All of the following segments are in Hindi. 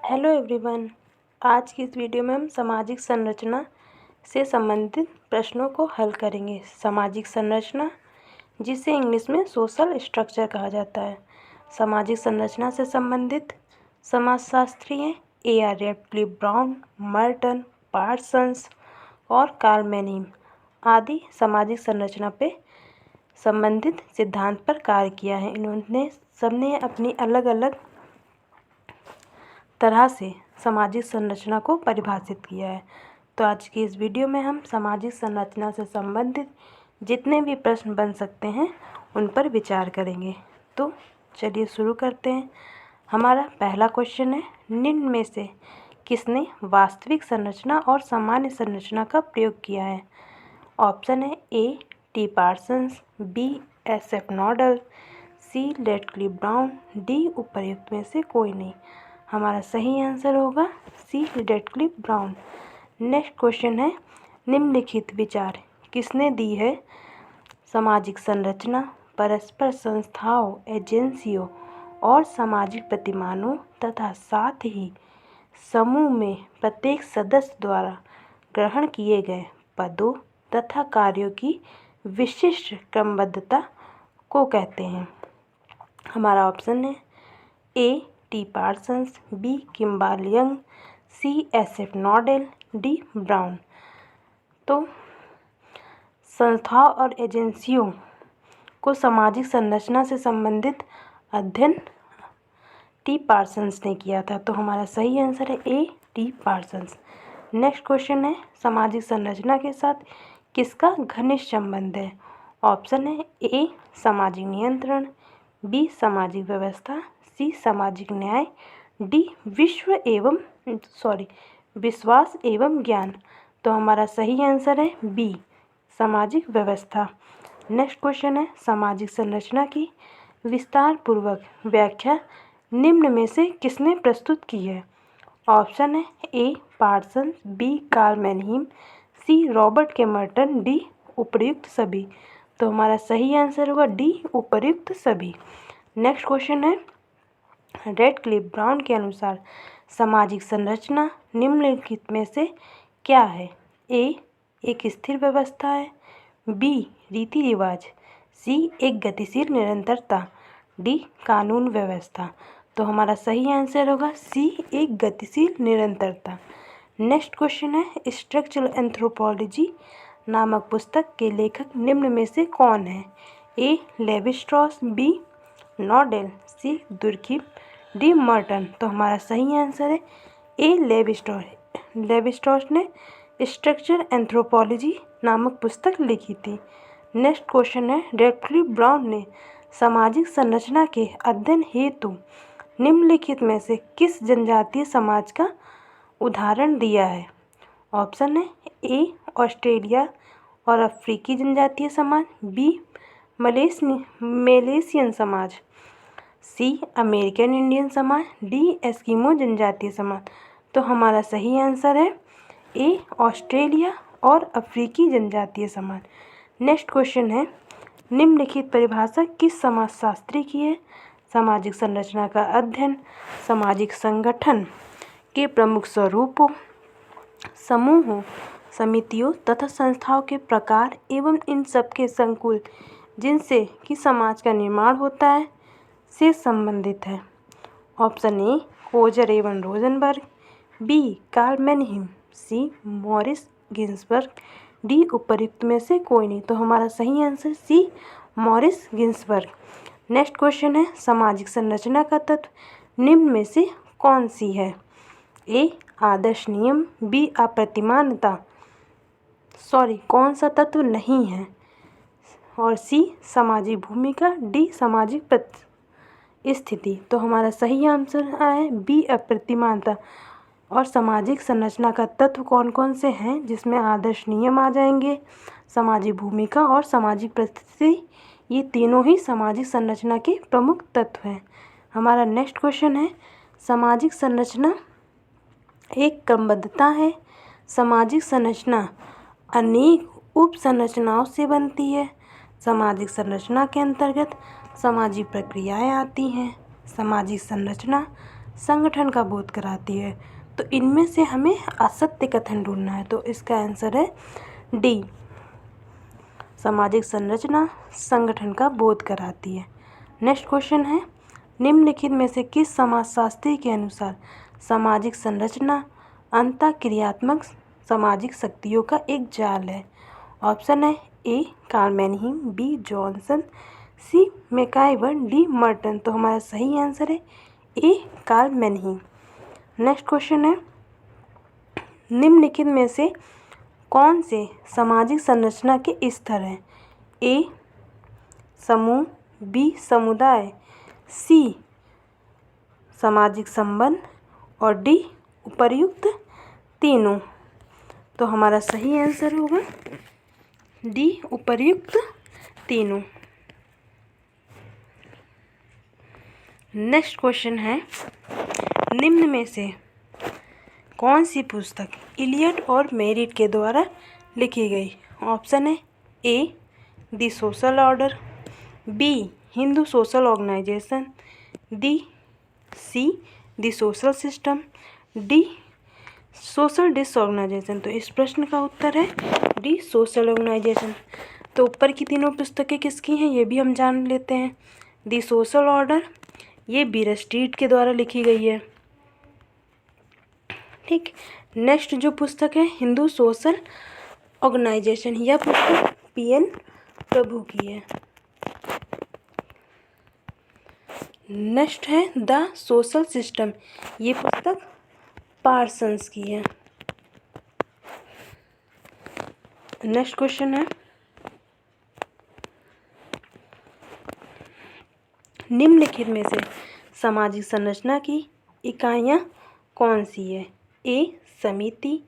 Hello everyone. आज की इस वीडियो में हम सामाजिक संरचना से संबंधित प्रश्नों को हल करेंगे। सामाजिक संरचना, जिसे इंग्लिश में सोशल स्ट्रक्चर कहा जाता है। सामाजिक संरचना से संबंधित समाजशास्त्री A.R. Radcliffe brown, Merton, Parsons और कार्ल मैनहीम आदि सामाजिक संरचना पे संबंधित सिद्धांत पर कार्य किया है। इन्होंने सबने अपनी अलग अलग तरह से सामाजिक संरचना को परिभाषित किया है। तो आज की इस वीडियो में हम सामाजिक संरचना से संबंधित जितने भी प्रश्न बन सकते हैं उन पर विचार करेंगे। तो चलिए शुरू करते हैं। हमारा पहला क्वेश्चन है, निम्न में से किसने वास्तविक संरचना और सामान्य संरचना का प्रयोग किया है? ऑप्शन है A. T Parsons, B. SF nodal, C. Radcliffe brown, D. उपर्युक्त में से कोई नहीं। हमारा सही आंसर होगा C. Radcliffe brown. Next question है, निम्नलिखित विचार किसने दी है? सामाजिक संरचना परस्पर संस्थाओं, एजेंसियों और सामाजिक प्रतिमानों तथा साथ ही समूह में प्रत्येक सदस्य द्वारा ग्रहण किए गए पदों तथा कार्यों की विशिष्ट क्रमबद्धता को कहते हैं। हमारा ऑप्शन है A. T Parsons, B. किम्बाल young, C. SF nodal, D. Brown. तो संस्थाओं और एजेंसियों को सामाजिक संरचना से संबंधित अध्ययन टी पार्सन्स ने किया था। तो हमारा सही आंसर है A. T Parsons. Next question है, सामाजिक संरचना के साथ किसका घनिष्ठ संबंध है? ऑप्शन है A. सामाजिक नियंत्रण, B. सामाजिक व्यवस्था, C. सामाजिक न्याय, D. विश्वास एवं ज्ञान। तो हमारा सही आंसर है B. सामाजिक व्यवस्था। नेक्स्ट क्वेश्चन है, सामाजिक संरचना की विस्तार पूर्वक व्याख्या निम्न में से किसने प्रस्तुत की है? ऑप्शन है A. Parson, B. Karl Mannheim, C. Robert K Merton, D. उपर्युक्त सभी। तो हमारा सही आंसर होगा D. उपर्युक्त सभी। नेक्स्ट क्वेश्चन है, रैडक्लिफ ब्राउन के अनुसार सामाजिक संरचना निम्नलिखित में से क्या है? A. एक स्थिर व्यवस्था है, B. रीति रिवाज, C. एक गतिशील निरंतरता, D. कानून व्यवस्था। तो हमारा सही आंसर होगा C. एक गतिशील निरंतरता। नेक्स्ट क्वेश्चन है, स्ट्रक्चरल एंथ्रोपोलॉजी नामक पुस्तक के लेखक निम्न में से कौन है? A. Levi Strauss, B. नॉडेल, C. Durkheim, D. Merton. तो हमारा सही आंसर है A. Levi Strauss. Levi Strauss ने स्ट्रक्चर एंथ्रोपोलॉजी नामक पुस्तक लिखी थी। नेक्स्ट क्वेश्चन है, रैडक्लिफ ब्राउन ने सामाजिक संरचना के अध्ययन हेतु निम्नलिखित में से किस जनजातीय समाज का उदाहरण दिया है? ऑप्शन है A. ऑस्ट्रेलिया और अफ्रीकी जनजातीय समाज, B. मलेशियन समाज, C. अमेरिकन इंडियन समाज, D. एस्किमो जनजातीय समाज। तो हमारा सही आंसर है A. ऑस्ट्रेलिया और अफ्रीकी जनजातीय समाज। नेक्स्ट क्वेश्चन है, निम्नलिखित परिभाषा किस समाजशास्त्री की है? सामाजिक संरचना का अध्ययन सामाजिक संगठन के प्रमुख स्वरूपों, समूहों, समितियों तथा संस्थाओं के प्रकार एवं इन सब के संकुल जिनसे कि समाज का निर्माण होता है से संबंधित है। Option A. कोजर एवं Rosenberg, B. Karl Mannheim, C. Morris Ginsberg, D. उपर्युक्त में से कोई नहीं। तो हमारा सही answer C. Morris Ginsberg. Next question है, सामाजिक संरचना का तत्व निम्न में से कौन सी है? A. आदर्श नियम, B. अप्रतिमानता, कौन सा तत्व नहीं है, और C. सामाजिक भूमिका, D. सामाजिक स्थिति। तो हमारा सही आंसर है B. अप्रतिमानता। और सामाजिक संरचना का तत्व कौन कौन से हैं, जिसमें आदर्श नियम आ जाएंगे, सामाजिक भूमिका और सामाजिक परिस्थिति, ये तीनों ही सामाजिक संरचना के प्रमुख तत्व हैं। हमारा नेक्स्ट क्वेश्चन है, सामाजिक संरचना एक क्रमबद्धता है। सामाजिक संरचना अनेक उप संरचनाओं से बनती है। सामाजिक संरचना के अंतर्गत सामाजिक प्रक्रियाएं आती हैं। सामाजिक संरचना संगठन का बोध कराती है। तो इनमें से हमें असत्य कथन ढूंढना है। तो इसका आंसर है डी, सामाजिक संरचना संगठन का बोध कराती है। नेक्स्ट क्वेश्चन है, निम्नलिखित में से किस समाजशास्त्री के अनुसार सामाजिक संरचना अंतःक्रियात्मक सामाजिक शक्तियों का एक जाल है? ऑप्शन है A Karl मैनहीम, B Johnson, C मैकआइवर, D Merton. तो हमारा सही आंसर है ए कार्ल मैनहीम। नेक्स्ट क्वेश्चन है, निम्नलिखित में से कौन से सामाजिक संरचना के स्तर हैं? ए समूह, बी समुदाय, सी सामाजिक संबंध और डी उपर्युक्त तीनों। तो हमारा सही आंसर होगा डी उपर्युक्त तीनों। नेक्स्ट क्वेश्चन है, निम्न में से कौन सी पुस्तक इलियट और मेरिट के द्वारा लिखी गई? ऑप्शन है A the social order, B Hindu social organization, C the social system, D social disorganization. तो इस प्रश्न का उत्तर है डी सोशल ऑर्गेनाइजेशन। तो ऊपर की तीनों पुस्तकें किसकी हैं ये भी हम जान लेते हैं। द सोशल ऑर्डर ये बीर स्ट्रीट के द्वारा लिखी गई है। ठीक, नेक्स्ट जो पुस्तक है हिंदू सोशल ऑर्गेनाइजेशन, यह पुस्तक पीएन प्रभु की है। नेक्स्ट है द सोशल सिस्टम, ये पुस्तक पार्सन्स की है। नेक्स्ट क्वेश्चन है, निम्नलिखित में से सामाजिक संरचना की इकाइयाँ कौन सी है? ए समिति,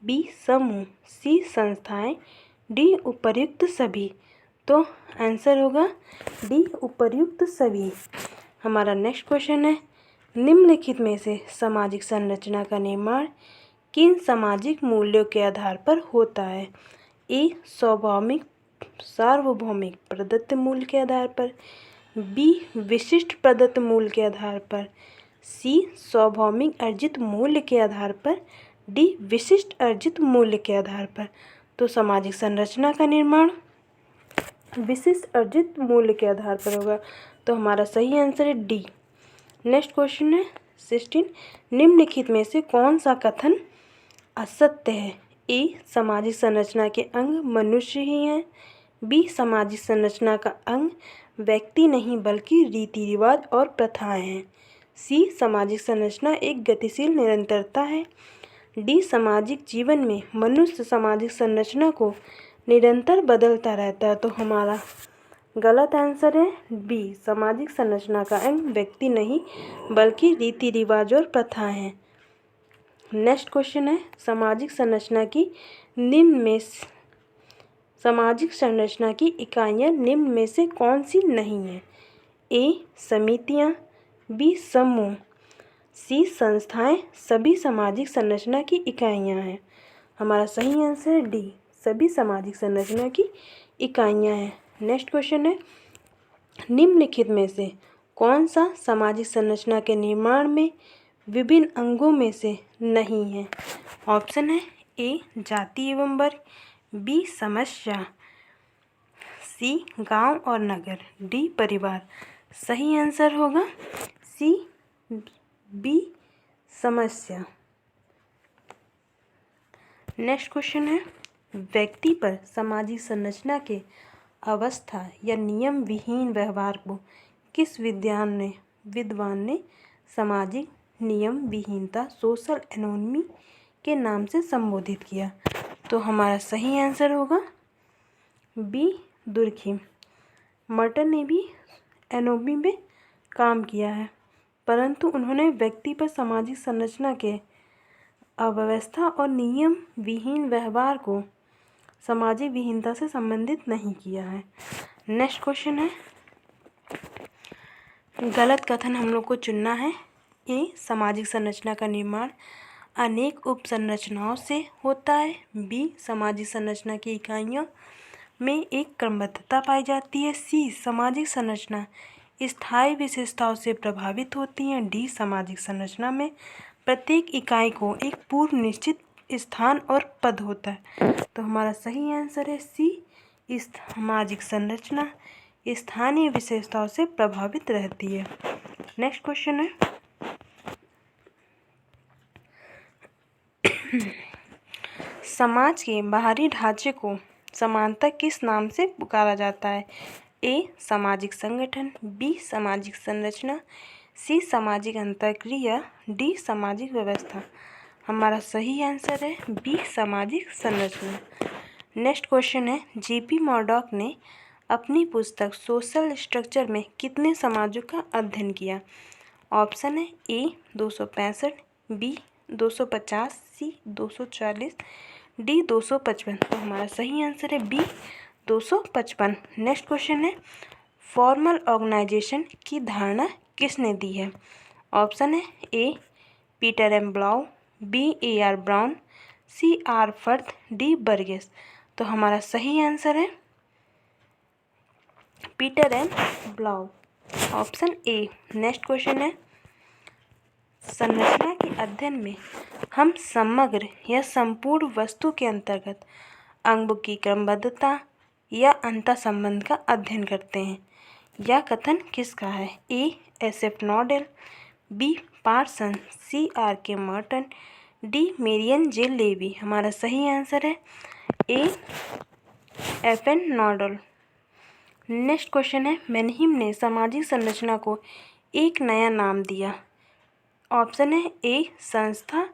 बी समूह, सी संस्थाएं, डी उपर्युक्त सभी। तो आंसर होगा डी उपर्युक्त सभी। हमारा नेक्स्ट क्वेश्चन है, निम्नलिखित में से सामाजिक संरचना का निर्माण किन सामाजिक मूल्यों के आधार पर होता है? ए सार्वभौमिक प्रदत्त मूल्य के आधार पर, बी विशिष्ट प्रदत्त मूल्य के आधार पर, सी सार्वभौमिक अर्जित मूल्य के आधार पर, डी विशिष्ट अर्जित मूल्य के आधार पर। तो सामाजिक संरचना का निर्माण विशिष्ट अर्जित मूल्य के आधार पर होगा। तो हमारा सही आंसर है डी। नेक्स्ट क्वेश्चन है 16, निम्नलिखित में से कौन सा कथन असत्य है? ए सामाजिक संरचना के अंग मनुष्य ही हैं, बी सामाजिक संरचना का अंग व्यक्ति नहीं बल्कि रीति रिवाज और प्रथाएं हैं, सी सामाजिक संरचना एक गतिशील निरंतरता है, डी सामाजिक जीवन में मनुष्य सामाजिक संरचना को निरंतर बदलता रहता है। तो हमारा गलत आंसर है बी सामाजिक संरचना का अंग व्यक्ति नहीं बल्कि रीति रिवाज और प्रथाएं हैं। नेक्स्ट क्वेश्चन है, सामाजिक संरचना की इकाइयाँ निम्न में से कौन सी नहीं हैं? ए समितियाँ, बी समूह, सी संस्थाएं, सभी सामाजिक संरचना की इकाइयाँ हैं। हमारा सही आंसर डी सभी सामाजिक संरचना की इकाइयाँ हैं। नेक्स्ट क्वेश्चन है, निम्नलिखित में से कौन सा सामाजिक संरचना के निर्माण में विभिन्न अंगों में से नहीं है? ऑप्शन है ए जाति एवं वर्ग, बी समस्या, सी गांव और नगर, डी परिवार। सही आंसर होगा सी बी समस्या। नेक्स्ट क्वेश्चन है, व्यक्ति पर सामाजिक संरचना के अवस्था या नियम विहीन व्यवहार को किस विद्वान ने सामाजिक नियम विहीनता सोशल एनोमी के नाम से संबोधित किया? तो हमारा सही आंसर होगा बी दुर्खिम। मर्टन ने भी एनोमी में काम किया है, परंतु उन्होंने व्यक्ति पर सामाजिक संरचना के अव्यवस्था और नियम विहीन व्यवहार को सामाजिक विहीनता से संबंधित नहीं किया है। नेक्स्ट क्वेश्चन है, गलत कथन हम लोग को चुनना है। ए सामाजिक संरचना का निर्माण अनेक उप संरचनाओं से होता है, बी सामाजिक संरचना की इकाइयों में एक क्रमबद्धता पाई जाती है, सी सामाजिक संरचना स्थायी विशेषताओं से प्रभावित होती हैं। डी सामाजिक संरचना में प्रत्येक इकाई को एक पूर्व निश्चित स्थान और पद होता है। तो हमारा सही आंसर है सी, सामाजिक संरचना स्थानीय विशेषताओं से प्रभावित रहती है। नेक्स्ट क्वेश्चन है समाज के बाहरी ढांचे को समानता किस नाम से पुकारा जाता है? ए सामाजिक संगठन, बी सामाजिक संरचना, सी सामाजिक अंतःक्रिया, डी सामाजिक व्यवस्था। हमारा सही आंसर है बी सामाजिक संरचना। नेक्स्ट क्वेश्चन है जेपी मर्डॉक ने अपनी पुस्तक सोशल स्ट्रक्चर में कितने समाजों का अध्ययन किया? ऑप्शन है ए 265, बी 250, सी 240, डी 255। तो हमारा सही आंसर है बी 255। नेक्स्ट क्वेश्चन है फॉर्मल ऑर्गेनाइजेशन की धारणा किसने दी है? ऑप्शन है A Peter M Blau, B A R Brown, C R Firth, D Burgess. तो हमारा सही आंसर है Peter M Blau, option A. Next question है संरचना के अध्ययन में हम समग्र या संपूर्ण वस्तु के अंतर्गत अंगों की क्रमबद्धता या अंतर संबंध का अध्ययन करते हैं। यह कथन किसका है? A S F Nadel, B Parsons, C R K Merton, D Marion J Levy. हमारा सही आंसर है A F N Nadel. Next question है मैनहीम ने सामाजिक संरचना को एक नया नाम दिया। ऑप्शन है ए संस्था,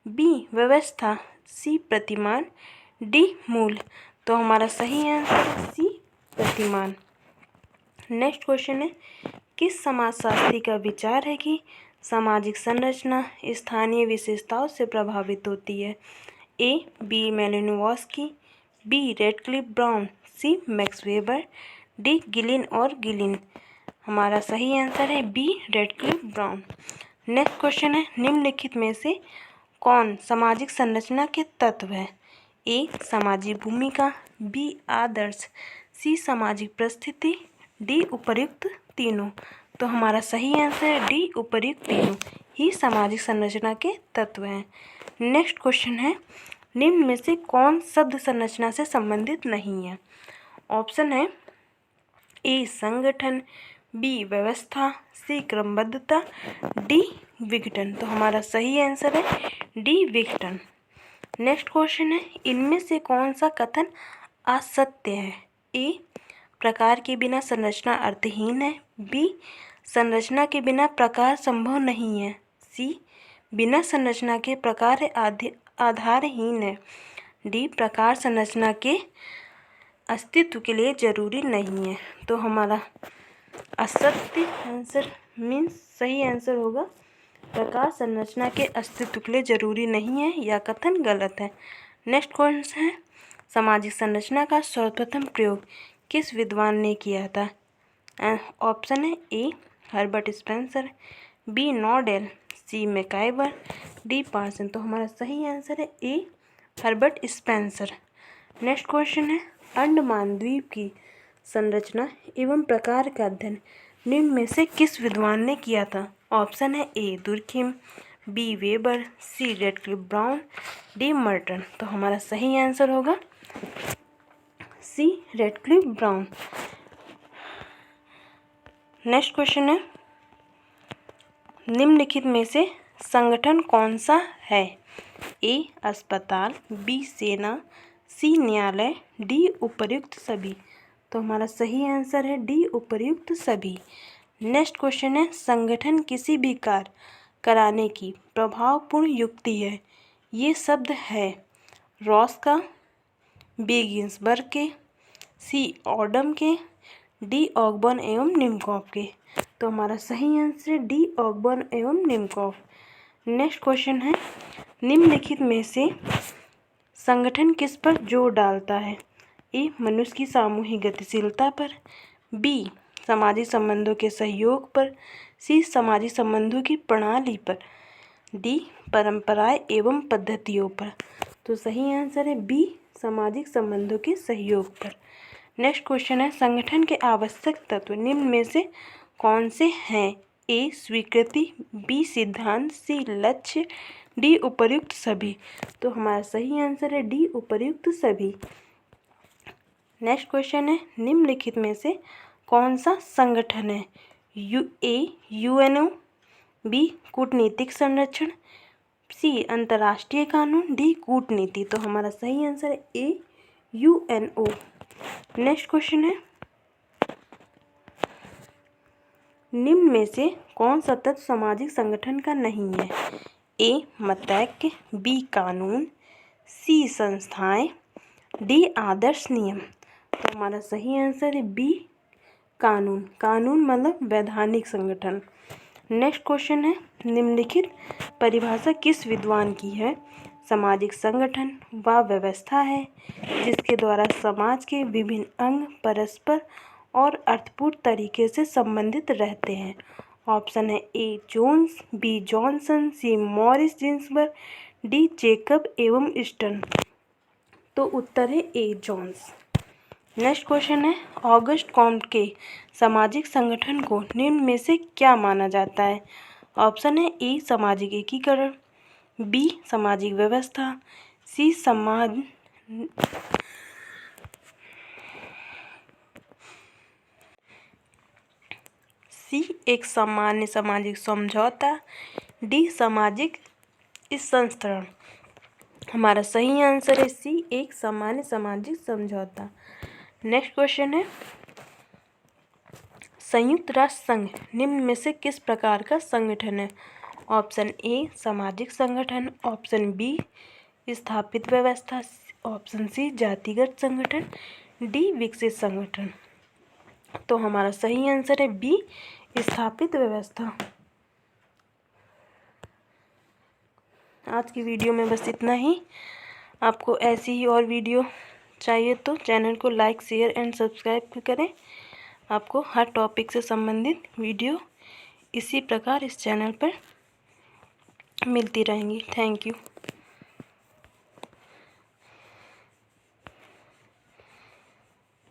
बी व्यवस्था, सी प्रतिमान, डी मूल। तो हमारा सही आंसर है सी प्रतिमान। नेक्स्ट क्वेश्चन है किस समाजशास्त्री का विचार है कि सामाजिक संरचना स्थानीय विशेषताओं से प्रभावित होती है? A B Malinowski, B Radcliffe Brown, C Max Weber, D Gillin और गिलिन। हमारा सही आंसर है B Radcliffe Brown. Next question है निम्नलिखित में से कौन सामाजिक संरचना के तत्व है? ए सामाजिक भूमिका, बी आदर्श, सी सामाजिक परिस्थिति, डी उपर्युक्त तीनों। तो हमारा सही आंसर है डी उपर्युक्त तीनों ही सामाजिक संरचना के तत्व हैं। नेक्स्ट क्वेश्चन है निम्न में से कौन शब्द संरचना से संबंधित नहीं है? ऑप्शन है ए संगठन, बी व्यवस्था, सी क्रमबद्धता, डी विघटन। तो हमारा सही आंसर है डी विघटन। नेक्स्ट क्वेश्चन है इनमें से कौन सा कथन असत्य है? ए प्रकार के बिना संरचना अर्थहीन है, बी संरचना के बिना प्रकार संभव नहीं है, सी बिना संरचना के प्रकार आधारहीन है, डी प्रकार संरचना के अस्तित्व के लिए जरूरी नहीं है। तो हमारा असत्य आंसर मीन्स सही आंसर होगा प्रकार संरचना के अस्तित्व के लिए जरूरी नहीं है, यह कथन गलत है। नेक्स्ट क्वेश्चन है सामाजिक संरचना का सर्वप्रथम प्रयोग किस विद्वान ने किया था? ऑप्शन है ए हर्बर्ट स्पेंसर, बी नॉडेल, सी मैकाइवर, डी पार्सन। तो हमारा सही आंसर है ए हर्बर्ट स्पेंसर। नेक्स्ट क्वेश्चन है अंडमान द्वीप की संरचना एवं प्रकार का अध्ययन निम्न में से किस विद्वान ने किया था? ऑप्शन है ए दुर्खिम, बी वेबर, सी रेडक्लिफ ब्राउन, डी मर्टन। तो हमारा सही आंसर होगा सी रेडक्लिफ ब्राउन। नेक्स्ट क्वेश्चन है निम्नलिखित में से संगठन कौन सा है? ए अस्पताल, बी सेना, सी न्यायालय, डी उपर्युक्त सभी। तो हमारा सही आंसर है डी उपर्युक्त सभी। नेक्स्ट क्वेश्चन है संगठन किसी भी कार्य कराने की प्रभावपूर्ण युक्ति है। ये शब्द है रॉस का, बी गिन्सबर्ग के, सी ऑडम के, डी ऑगबर्न एवं निमकॉफ के। तो हमारा सही आंसर है डी ऑगबर्न एवं निमकॉफ। नेक्स्ट क्वेश्चन है निम्नलिखित में से संगठन किस पर जोर डालता है? ए मनुष्य की सामूहिक गतिशीलता पर, बी सामाजिक संबंधों के सहयोग पर, सी सामाजिक संबंधों की प्रणाली पर, डी परंपराएं एवं पद्धतियों पर। तो सही आंसर है बी सामाजिक संबंधों के सहयोग पर। नेक्स्ट क्वेश्चन है संगठन के आवश्यक तत्व निम्न में से कौन से हैं? ए स्वीकृति, बी सिद्धांत, सी लक्ष्य, डी उपर्युक्त सभी। तो हमारा सही आंसर है डी उपर्युक्त सभी। नेक्स्ट क्वेश्चन है, निम्नलिखित में से कौन सा संगठन है? यूएनओ, बी कूटनीतिक संरक्षण, सी अंतर्राष्ट्रीय कानून, डी कूटनीति। तो हमारा सही आंसर है ए यूएनओ। नेक्स्ट क्वेश्चन है, निम्न में से कौन सा तत्व सामाजिक संगठन का नहीं है? ए मतैक्य, बी कानून, सी संस्थाएं, डी आदर्श नियम। तो हमारा सही आंसर है बी कानून। कानून मतलब वैधानिक संगठन। नेक्स्ट क्वेश्चन है, निम्नलिखित परिभाषा किस विद्वान की है? सामाजिक संगठन वह व्यवस्था है जिसके द्वारा समाज के विभिन्न अंग परस्पर और अर्थपूर्ण तरीके से संबंधित रहते हैं। ऑप्शन है ए जोन्स, बी जॉनसन, सी मॉरिस जिन्सबर्ग, डी जेकब एवं स्टर्न। तो उत्तर है ए जोन्स। नेक्स्ट क्वेश्चन है, ऑगस्ट कॉम्ट के सामाजिक संगठन को निम्न में से क्या माना जाता है? ऑप्शन है ए सामाजिक एकीकरण, बी सामाजिक व्यवस्था, सी एक सामान्य सामाजिक समझौता, डी सामाजिक संस्तरण। हमारा सही आंसर है सी एक सामान्य सामाजिक समझौता। नेक्स्ट क्वेश्चन है, संयुक्त राष्ट्र संघ निम्न में से किस प्रकार का संगठन है? ऑप्शन ए सामाजिक संगठन, ऑप्शन बी स्थापित व्यवस्था, ऑप्शन सी जातिगत संगठन, डी विकसित संगठन। तो हमारा सही आंसर है बी स्थापित व्यवस्था। आज की वीडियो में बस इतना ही। आपको ऐसी ही और वीडियो चाहिए तो चैनल को लाइक, शेयर एंड सब्सक्राइब करें। आपको हर टॉपिक से संबंधित वीडियो इसी प्रकार इस चैनल पर मिलती रहेंगी। Thank you.